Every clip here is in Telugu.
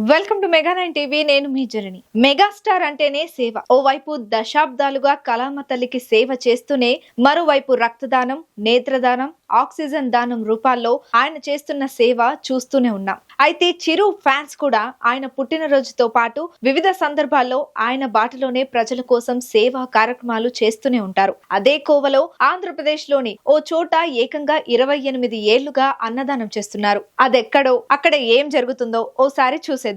Welcome to మెగా9 TV. నేను మీ జర్నీ. మెగాస్టార్ అంటేనే సేవ. ఓవైపు దశాబ్దాలుగా కళామ తల్లికి సేవ చేస్తూనే మరోవైపు రక్తదానం, నేత్రదానం, ఆక్సిజన్ దానం రూపాల్లో ఆయన చేస్తున్న సేవ చూస్తూనే ఉన్నాం. అయితే చిరు ఫ్యాన్స్ కూడా ఆయన పుట్టినరోజుతో పాటు వివిధ సందర్భాల్లో ఆయన బాటలోనే ప్రజల కోసం సేవా కార్యక్రమాలు చేస్తూనే ఉంటారు. అదే కోవలో ఆంధ్రప్రదేశ్ లోని ఓ చోట ఏకంగా 28 ఏళ్లుగా అన్నదానం చేస్తున్నారు. అదెక్కడో అక్కడ ఏం జరుగుతుందో ఓసారి చూసేద్దాం.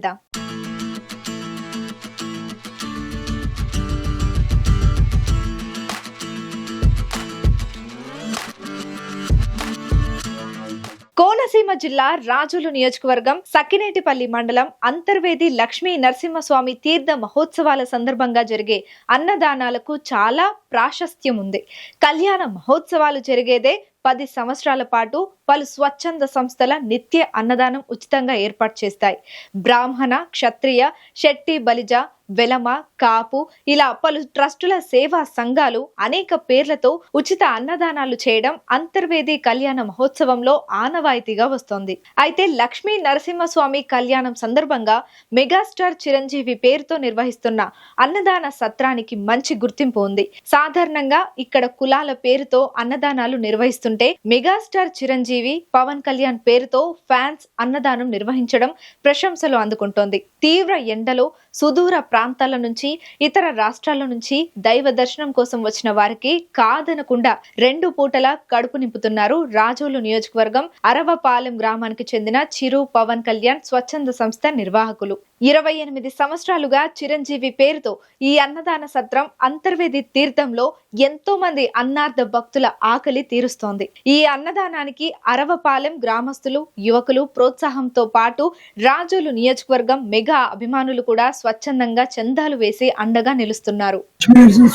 కోనసీమ జిల్లా రాజోలు నియోజకవర్గం సకినేటిపల్లి మండలం అంతర్వేది లక్ష్మీ నరసింహస్వామి తీర్థ మహోత్సవాల సందర్భంగా జరిగే అన్నదానాలకు చాలా ప్రాశస్త్యం ఉంది. కళ్యాణ మహోత్సవాలు జరిగేదే 10 సంవత్సరాల పాటు పలు స్వచ్ఛంద సంస్థల నిత్య అన్నదానం ఉచితంగా ఏర్పాటు చేస్తాయి. బ్రాహ్మణ, క్షత్రియ, శెట్టి, బలిజ, వెలమ, కాపు ఇలా పలు ట్రస్టుల సేవా సంఘాలు అనేక పేర్లతో ఉచిత అన్నదానాలు చేయడం అంతర్వేది కళ్యాణ మహోత్సవంలో ఆనవాయితీగా వస్తోంది. అయితే లక్ష్మీ నరసింహస్వామి కళ్యాణం సందర్భంగా మెగాస్టార్ చిరంజీవి పేరుతో నిర్వహిస్తున్న అన్నదాన సత్రానికి మంచి గుర్తింపు ఉంది. సాధారణంగా ఇక్కడ కులాల పేరుతో అన్నదానాలు నిర్వహిస్తుంటే మెగాస్టార్ చిరంజీవి, పవన్ కళ్యాణ్ పేరుతో ఫ్యాన్స్ అన్నదానం నిర్వహించడం ప్రశంసలు అందుకుంటోంది. తీవ్ర ఎండలో సుదూర ప్రాంతాల నుంచి, ఇతర రాష్ట్రాల నుంచి దైవ దర్శనం కోసం వచ్చిన వారికి కాదనకుండా 2 పూటల కడుపు నింపుతున్నారు రాజోలు నియోజకవర్గం అరవపాలెం గ్రామానికి చెందిన చిరు, పవన్ కళ్యాణ్ స్వచ్ఛంద సంస్థ నిర్వాహకులు. 28 సంవత్సరాలుగా చిరంజీవి పేరుతో ఈ అన్నదాన సత్రం అంతర్వేది తీర్థంలో ఎంతో మంది అన్నార్థ భక్తుల ఆకలి తీరుస్తోంది. ఈ అన్నదానానికి అరవపాలెం గ్రామస్తులు, యువకులు ప్రోత్సాహంతో పాటు రాజోలు నియోజకవర్గం మెగా అభిమానులు కూడా స్వచ్ఛందంగా చందాలు వేసి అండగా నిలుస్తున్నారు.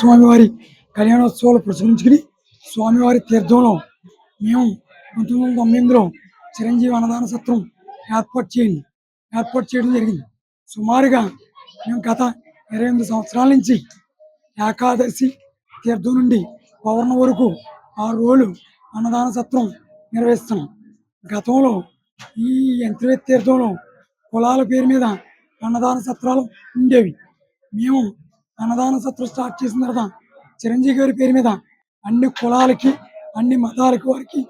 స్వామివారి కళ్యాణోత్సవాలు ప్రసరించుకుని స్వామివారి తీర్థంలో మేము 1998లో చిరంజీవి అన్నదాన సత్రం ఏర్పాటు చేయడం జరిగింది. సుమారుగా మేము గత 28 సంవత్సరాల నుంచి ఏకాదశి తీర్థం నుండి పౌర్ణమి వరకు 6 రోజులు అన్నదాన సత్రం నిర్వహిస్తున్నాం. గతంలో ఈ అంతర్వేది తీర్థంలో కులాల పేరు మీద అన్నదాన సత్రాలు ఉండేవి. మేము అన్నదాన సత్రం స్టార్ట్ చేసిన తర్వాత చిరంజీవి గారి పేరు మీద అన్ని కులాలకి, అన్ని మతాలకి వారికి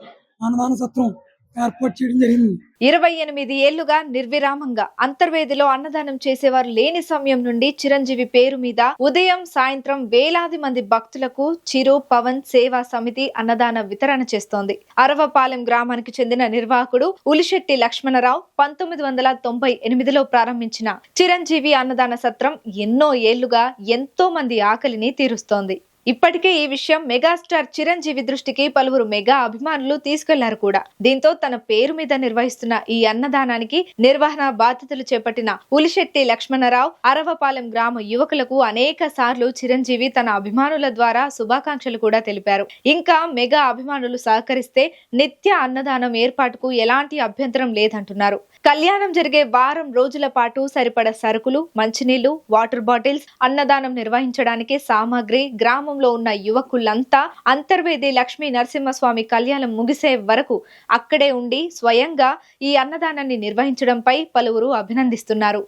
అన్నదాన సత్రం ఏర్పాటు చేయడం జరిగింది. 28 ఏళ్లుగా నిర్విరామంగా అంతర్వేదిలో అన్నదానం చేసేవారు లేని సమయం నుండి చిరంజీవి పేరు మీద ఉదయం, సాయంత్రం వేలాది మంది భక్తులకు చిరు, పవన్ సేవా సమితి అన్నదాన వితరణ చేస్తోంది. అరవపాలెం గ్రామానికి చెందిన నిర్వాహకుడు ఉలిశెట్టి లక్ష్మణరావు 1998లో ప్రారంభించిన చిరంజీవి అన్నదాన సత్రం ఎన్నో ఏళ్లుగా ఎంతో మంది ఆకలిని తీరుస్తోంది. ఇప్పటికే ఈ విషయం మెగాస్టార్ చిరంజీవి దృష్టికి పలువురు మెగా అభిమానులు తీసుకెళ్లారు కూడా. దీంతో తన పేరు మీద నిర్వహిస్తున్న ఈ అన్నదానానికి నిర్వహణ బాధ్యతలు చేపట్టిన ఉలిశెట్టి లక్ష్మణరావు అరవపాలెం గ్రామ యువకులకు అనేక సార్లు చిరంజీవి తన అభిమానుల ద్వారా శుభాకాంక్షలు కూడా తెలిపారు. ఇంకా మెగా అభిమానులు సహకరిస్తే నిత్య అన్నదానం ఏర్పాటుకు ఎలాంటి అభ్యంతరం లేదంటున్నారు. కళ్యాణం జరిగే వారం రోజుల పాటు సరిపడ సరుకులు, మంచినీళ్లు, వాటర్ బాటిల్స్, అన్నదానం నిర్వహించడానికి సామాగ్రి గ్రామంలో ఉన్న యువకులంతా అంతర్వేది లక్ష్మీ నరసింహస్వామి కళ్యాణం ముగిసే వరకు అక్కడే ఉండి స్వయంగా ఈ అన్నదానాన్ని నిర్వహించడంపై పలువురు అభినందిస్తున్నారు.